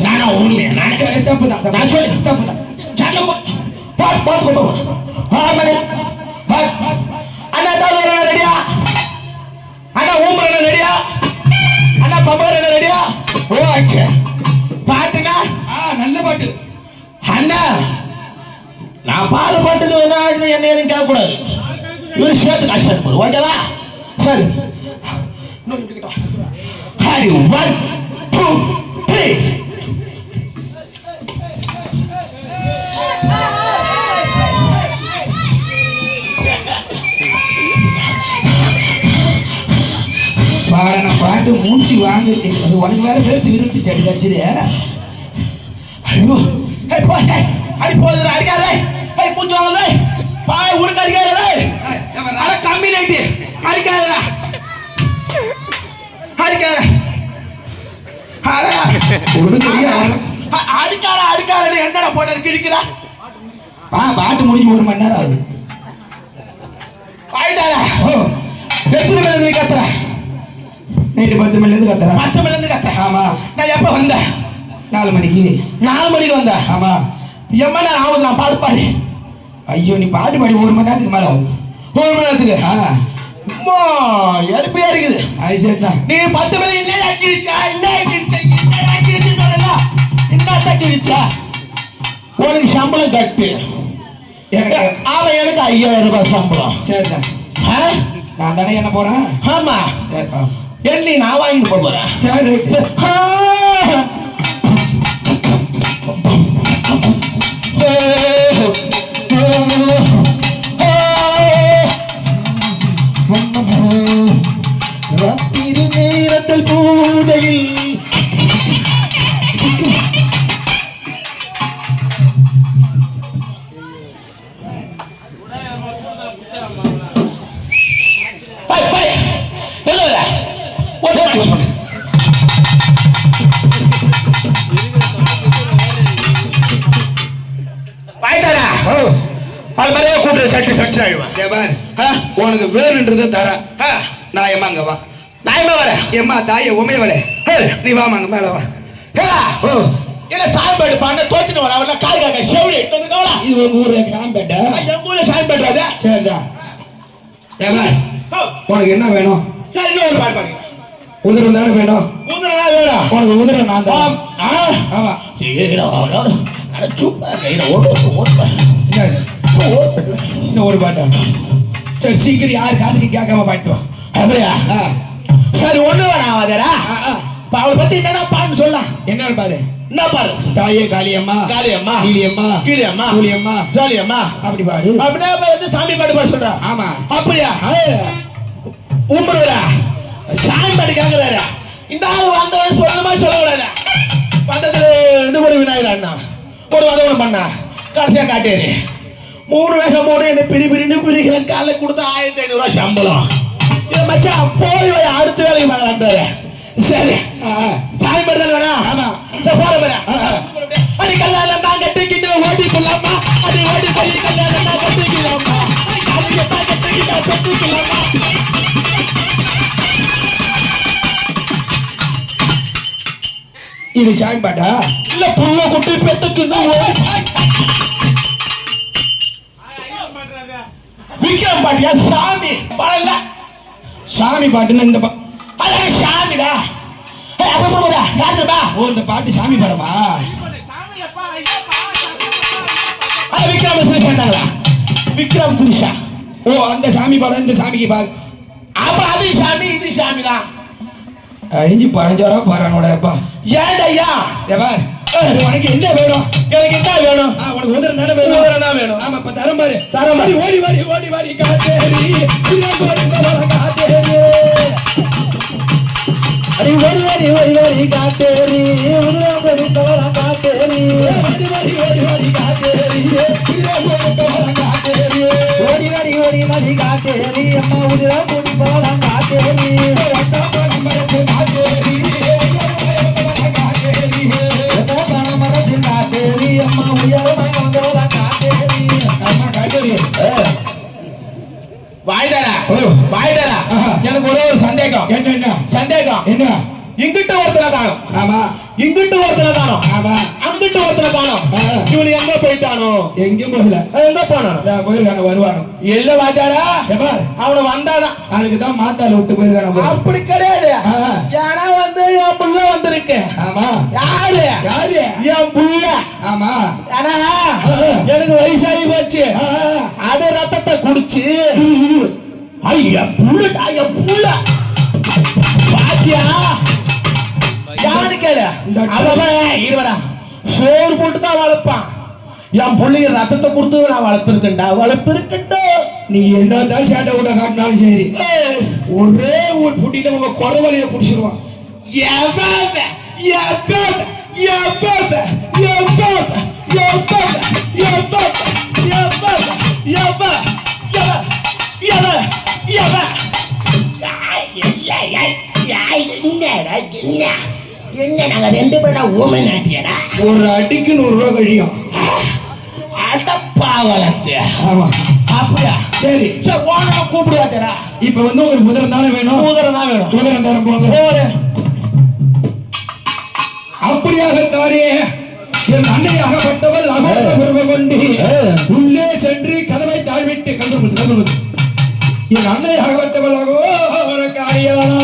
நானா உண்மையா நான் தப்புதான் நான் சொல்லு தப்புதான் பார்த்து அண்ணா தவறு ரெடியா அண்ணா ஊம்புற ரெடியா அண்ணா பம்பர் ரெடியா ஓகே பாட்டுனா நல்ல பாட்டு அண்ணா நான் பாரு பாட்டுக்கு என்ன எதுவும் கேட்கக்கூடாது இவரு சேர்த்து காசு போடு ஓகேவா சரி ஹரி 1 2 3 பாடன பாட்டு மூச்சு வாங்க அது உனக்கு வேற பேர்த்து விருத்தி செடி கடிச்சது ஐயோ அடி போதுடா அடிக்காதே மூச்சு வாங்கலே பாய் உருக்க அடிக்காதே அட கம்மி நைட்டு அடிக்காதடா அடிக்காத அடிக்காத என்னடா போட்டது கிழிக்கிறா பாட்டு முடிஞ்சு 1 மணி நேரம் ஆகுது ஆயிட்டாரா எத்தனை மணி இருந்து கத்துற நைட்டு 10 மணிலேருந்து கத்துறேன் 10 மணிலேருந்து கத்துறேன் ஆமா நான் எப்போ வந்தேன் 4 மணிக்கு 4 மணிக்கு வந்தேன் ஆமா எம்ம நேரம் ஆகுது நான் பாடு பாடி ஐயோ நீ பாட்டு பாடி 1 மணி நேரத்துக்கு மேலே ஆகுது 1 மணி நேரத்துக்கு அம்மா எருப்பையா இருக்குது அது சரிதான் நீ 10 மணி என்ன கிழிச்சா சொல்லல என்னத்த கிழிச்சா உனக்கு சம்பளம் கட்டு எனக்கு அவன் எனக்கு 5000 ரூபாய் சம்பளம் சரிதான் நான் தானே என்ன போறேன் ஆமா சரிப்பா எண்ணி நான் வாங்கிட்டு போறேன் சரி ராத்திரி நேரத்தில் பூஜையில் உனக்கு வேணுன்றதை தரேன் நான் எம்மா அங்க வா நான் எம்மா வரேன் எம்மா தாய உமையவளே நீ வாமாங்க மேல வா இல்ல சாம்பேடு பாண்ட தோத்துட்டு வர அவள கால் காக்க செவுளி தோத்துட்டவளா இது உங்க ஊர்ல சாம்பேடா என் ஊர்ல சாம்பேடு அது சரிதான் ஏமா உனக்கு என்ன வேணும் சரி இன்னொரு பாட்டு பாடுங்க உதிரம் தானே வேணும் உதிரம் வேணும் உனக்கு உதிரம் நான் தான் ஆமா அட சூப்பரா கையில ஓட்டு இன்னும் ஒரு பாட்டா சரி சீக்கிரம் யாரு காதுக்கு கேட்காம பாட்டுவா அப்படியா சரி ஒண்ணு வேணாம் அதரா அவளை பத்தி என்னன்னா பாட்டு சொல்லலாம் என்னன்னு பாரு என்ன பாரு தாயே காளியம்மா காளியம்மா கீழியம்மா கீழியம்மா சூழியம்மா ஜாலியம்மா அப்படி பாடு அப்படின்னா வந்து சாமி பாட்டு பாட சொல்றா ஆமா அப்படியா உம்புறா சாமி பாட்டு கேட்கிறாரு இந்த ஆள் வந்தவன சொல்லுமா சொல்லக்கூடாது பந்தத்துல இந்த ஒரு விநாயகர் அண்ணா ஒரு வதவனம் பண்ணா கடைசியா காட்டேரு 3 வேஷம் 3 என்ன பிரின்னு பிரிக்கிற காலை கொடுத்தா 1500 ரூபாய் சம்பளம் இதை மச்சான் போய் அடுத்த வேலைக்கு வாங்கலான்றாரு சரி சாமி படுதல் வேணா ஆமா சரி போற போற அடி கல்யாணம் நான் கட்டிக்கிட்டு ஓடி போலாமா அடி ஓடி போய் கல்யாணம் நான் கட்டிக்கலாமா கட்டிக்கலாமா இது சாமி பாட்டா இல்ல புள்ள குட்டி பெத்துக்கு விக்ரம் பாட்டியா சாமி பாடல சாமி பாட்டுன்னு இந்த அதான் சாமிடா அப்ப போடா யாருப்பா ஓ இந்த பாட்டு சாமி படமா விக்ரம் சிரிஷாங்களா விக்ரம் சிரிஷா ஓ அந்த சாமி படம் இந்த சாமிக்கு பா அப்ப அது சாமி இது சாமி தான் அழிஞ்சு 15 ரூபா போறானோட அப்பா ஏதையா எவர் உனக்கு என்ன வேணும் எனக்கு என்ன வேணும் உனக்கு உதிரம் தானே வேணும் உதிரம் தான் வேணும் ஆமா இப்ப தரம் பாரு தரம் பாரு ஓடி வாடி ஓடி வாடி காட்டேரி காட்டேரி அடி ஓடி வாடி ஓடி வாடி காட்டேரி உதிரம் கொடுத்தவள காட்டேரி ஓடி வாடி ஓடி வாடி காட்டேரி உதிரம் கொடுத்தவள காட்டேரி ஓடி வாடி ஓடி வாடி காட்டேரி அம்மா உதிரம் கொடுத்தவள காட்டேரி மரத்து காட்டேரி காட்டேரி அம்மா உயரமாய் வந்தவள காட்டேரி அம்மா காட்டேரி வாய்டரா எனக்கு ஒரே ஒரு சந்தேகம் என்ன சந்தேகம் என்ன இங்கிட்ட ஒருத்தனை காணும் ஆமா இங்கிட்டு ஒருத்தனை காணோம், ஆமா அங்கிட்டு ஒருத்தனை காணோம். ஆ. இவனு எங்க போயிட்டானோ? எங்கேயும் போகல. எங்க போனானோ? போயிருக்கான வருவானோ இல்ல வாஜாரா, ஏப்பா அவனை வந்தாதான். அதுக்கு தான் மாத்தால விட்டு போயிருக்கான. அப்படி கிடையாது. ஆ. ஏன்னா வந்து என் புள்ள வந்திருக்கேன். ஆமா யாரு? யாரு? என் புள்ள. ஆமா ஆனா எனக்கு வயசாகி போச்சு. ஆ. அது ரத்தத்தை குடிச்சு ஐயா புள்ளடா, என் புள்ள பாத்தியா? யாரு கேளு? அவன் இருவரா சோறு போட்டு தான் வளர்ப்பான். என் புள்ளைய ரத்தத்தை கொடுத்து நான் வளர்த்திருக்கேன்டா, வளர்த்திருக்கேன்டா. நீ என்னதான் சேட்டை விட காட்டினாலும் சரி, ஒரே ஒரு புட்டியில உங்க குறவலைய புடிச்சிருவான். என்ன நாங்க ரெண்டு பேரும் ஊமை நாட்டியடா? ஒரு அடிக்கு 100 ரூபா கழியும். அடப்பாவலத்து. ஆமா அப்படியா? சரி ஓனரை கூப்பிடுவாச்சரா. இப்ப வந்து உங்களுக்கு குதிரை தானே வேணும்? குதிரை தான் வேணும். குதிரை தரம் போங்க. அப்படியாகத்தானே என் அன்னையாகப்பட்டவள் அமர்ந்த பருவம் கொண்டு உள்ளே சென்று கதவை தாழ்விட்டு கண்டு என் அன்னையாகப்பட்டவள் அகோ காரியானா